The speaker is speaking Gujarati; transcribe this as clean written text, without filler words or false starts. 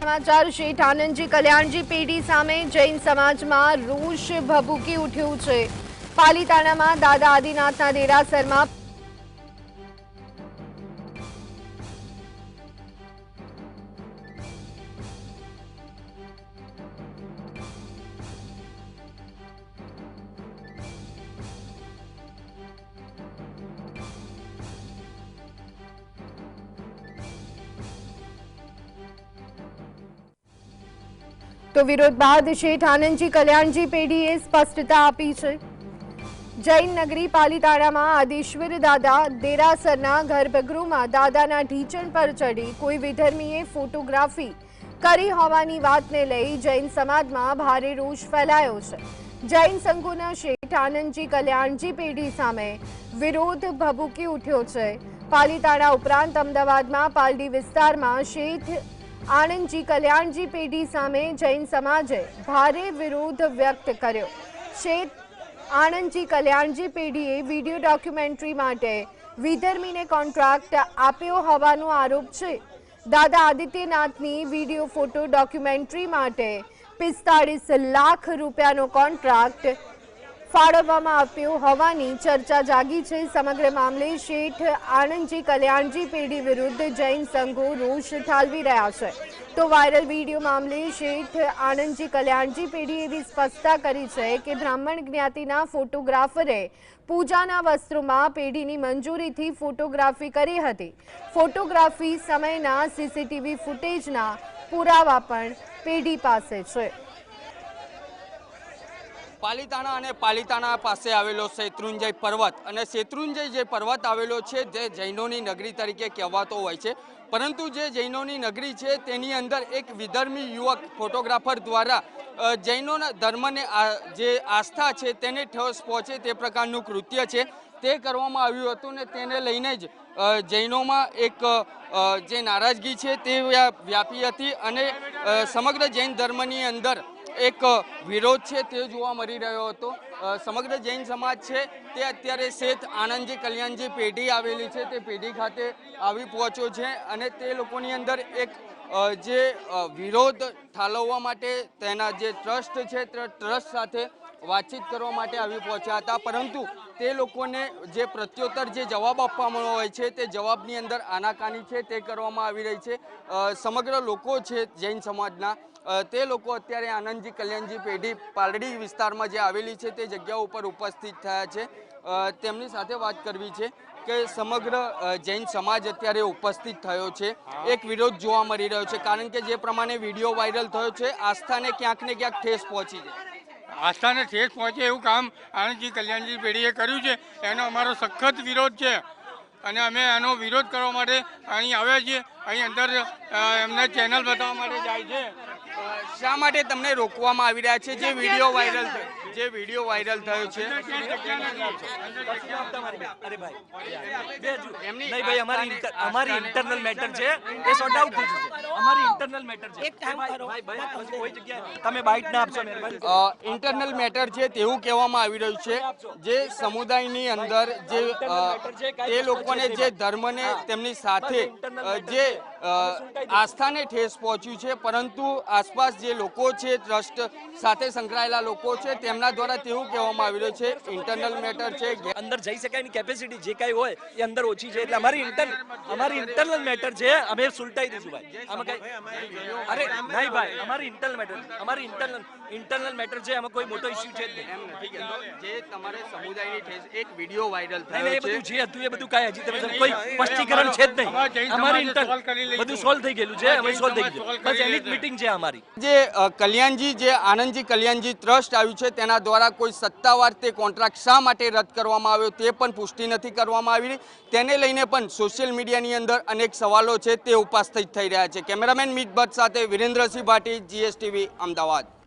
समाचार શેઠ આનંદજી કલ્યાણજી પેઢી સામે જૈન સમાજમાં રોષ ભભૂકી ઉઠ્યું છે। પાલીતાણામાં દાદા આદિનાથના દેરાસરમાં तो विरोध बाद શેઠ આનંદજી કલ્યાણજી પેઢીએ સ્પષ્ટતા આપી છે। જૈન નગરી પાલીતાણામાં આદેશ્વર દાદા દેરાસરના ગર્ભગૃહમાં દાદાના ઢીંચણ પર ચડી કોઈ વિધર્મીએ ફોટોગ્રાફી કરી હોવાની વાતને લઈ જૈન સમાજમાં ભારે રોષ ફેલાયો છે। જૈન સંઘોના શેઠ આનંદજી કલ્યાણજી પેઢી સામે વિરોધ ભભૂકી ઉઠ્યો છે। પાલીતાણા ઉપરાંત અમદાવાદમાં પાલડી વિસ્તારમાં શેઠ આનંદજી કલ્યાણજી પેઢી સામે જૈન સમાજે ભારે વિરોધ વ્યક્ત કર્યો। શેઠ આનંદજી કલ્યાણજી પેઢીએ વિડીયો ડોક્યુમેન્ટરી માટે વિધર્મીને કોન્ટ્રાક્ટ આપ્યો હોવાનો આરોપ છે। દાદા આદિત્યનાથની વિડીયો ફોટો ડોક્યુમેન્ટરી માટે 45 લાખ રૂપિયાનો કોન્ટ્રાક્ટ ફાળવવામાં આવ્યો હોવાની ચર્ચા જાગી છે। સમગ્ર મામલે શેઠ આનંદજી કલ્યાણજી પેઢી વિરુદ્ધ જૈન સંઘો રોષ ઠાલવી રહ્યા છે। તો વાયરલ વિડીયો મામલે શેઠ આનંદજી કલ્યાણજી પેઢીએ એવી સ્પષ્ટતા કરી છે કે બ્રાહ્મણ જ્ઞાતિના ફોટોગ્રાફરે પૂજાના વસ્ત્રોમાં પેઢીની મંજૂરીથી ફોટોગ્રાફી કરી હતી। ફોટોગ્રાફી સમયના સીસીટીવી ફૂટેજના પુરાવા પણ પેઢી પાસે છે। પાલીતાણા અને પાલીતાણા પાસે આવેલો શેત્રુંજય પર્વત અને શેત્રુંજય જે પર્વત આવેલો છે જે જૈનોની નગરી તરીકે કહેવાતો હોય છે, પરંતુ જે જૈનોની નગરી છે તેની અંદર એક વિધર્મી યુવક ફોટોગ્રાફર દ્વારા જૈનોના ધર્મને જે આસ્થા છે તેને ઠેસ પહોંચે તે પ્રકારનું કૃત્ય છે તે કરવામાં આવ્યું હતું ને તેને લઈને જ જૈનોમાં એક જે નારાજગી છે તે વ્યાપી હતી અને સમગ્ર જૈન ધર્મની અંદર એક વિરોધ છે તે જોવા મળી રહ્યો હતો। સમગ્ર જૈન સમાજ છે તે અત્યારે શેઠ આનંદજી કલ્યાણજી પેઢી આવેલી છે તે પેઢી ખાતે આવી પહોંચ્યો છે અને તે લોકોની અંદર એક જે વિરોધ ઠાલવવા માટે તેના જે ટ્રસ્ટ છે તે ટ્રસ્ટ સાથે વાતચીત કરવા માટે આવી પહોંચ્યા હતા, પરંતુ તે લોકોને જે પ્રત્યુત્તર જે જવાબ આપવામાં હોય છે તે જવાબની અંદર આનાકાની છે તે કરવામાં આવી રહી છે। સમગ્ર લોકો છે જૈન સમાજના તે લોકો અત્યારે આનંદજી કલ્યાણજી પેઢી પાલડી વિસ્તારમાં જે આવેલી છે તે જગ્યા ઉપર ઉપસ્થિત થયા છે। તેમની સાથે વાત કરવી છે કે સમગ્ર જૈન સમાજ અત્યારે ઉપસ્થિત થયો છે। એક વિરોધ જોવા મળી રહ્યો છે કારણ કે જે પ્રમાણે વિડીયો વાયરલ થયો છે આસ્થાને ક્યાંક ને ક્યાંક ઠેસ પહોંચી છે। આસ્થાને ઠેસ પહોંચે એવું કામ આનંદજી કલ્યાણજી પેઢીએ કર્યું છે, એનો અમારો સખત વિરોધ છે અને અમે એનો વિરોધ કરવા માટે અહીં આવ્યા છીએ। અહીં અંદર એમને ચેનલ બતાવવા માટે જાય છે। શા માટે તમને રોકવામાં આવી રહ્યા છે? જે વિડીયો વાયરલ થયો છે नहीं भाई हमारी इंटरनल मैटर है ये सॉर्ट आउट થઈ જશે। हमारी इंटरनल मैटर છે। એક કામ કરો ભાઈ કોઈ જગ્યાએ તમે બાઇટ ના આપશો મહેરબાની। ઇન્ટરનલ મેટર છે તેવું કહેવામાં આવી રહ્યું છે। જે સમુદાયની અંદર જે તે લોકોને જે ધર્મને તેમની સાથે જે આસ્થાને ઠેસ પહોંચ્યું છે, પરંતુ આસપાસ જે લોકો છે ટ્રસ્ટ સાથે સંકળાયેલા લોકો છે તેમના દ્વારા તેવું કહેવામાં આવી રહ્યું છે ઇન્ટરનલ મેટર છે, અંદર જઈ શકાય એની કેપેસિટી જે કાંઈ હોય એ અંદર ઓછી છે, એટલે અમારી ઇન્ટરનલ મેટર છે, અમે સુલટાઈ દઈશું ભાઈ। આમાં કઈ અરે નહીં ભાઈ, અમારી ઇન્ટરનલ મેટર છે, આમાં કોઈ મોટો ઇશ્યુ છે જ નહીં। જે તમારે સમુદાયની ઠેસ એક વિડીયો વાયરલ થયો એ બધું જે હતું એ બધું કાંઈ હજી તમે કોઈ સ્પષ્ટીકરણ છે જ નહીં। અમારી બધું સોલ્વ થઈ ગયેલું છે, અમે સોલ્વ થઈ ગયું, બસ એની જ મીટિંગ છે અમારી। જે કલ્યાણજી જે આનંદજી કલ્યાણજી ટ્રસ્ટ આવ્યું છે તેના દ્વારા કોઈ સત્તાવાર તે કોન્ટ્રાક્ટ શા માટે રદ કરવામાં આવ્યો તે પણ પુષ્ટિ નથી કરવામાં આવી। તેને લઈને પણ સોશિયલ મીડિયાની અંદર અનેક સવાલો છે તે ઉપસ્થિત થઈ રહ્યા છે। કેમેરામેન મિત ભટ્ટ સાથે વિરેન્દ્રસિંહ ભાટી, GSTV, અમદાવાદ।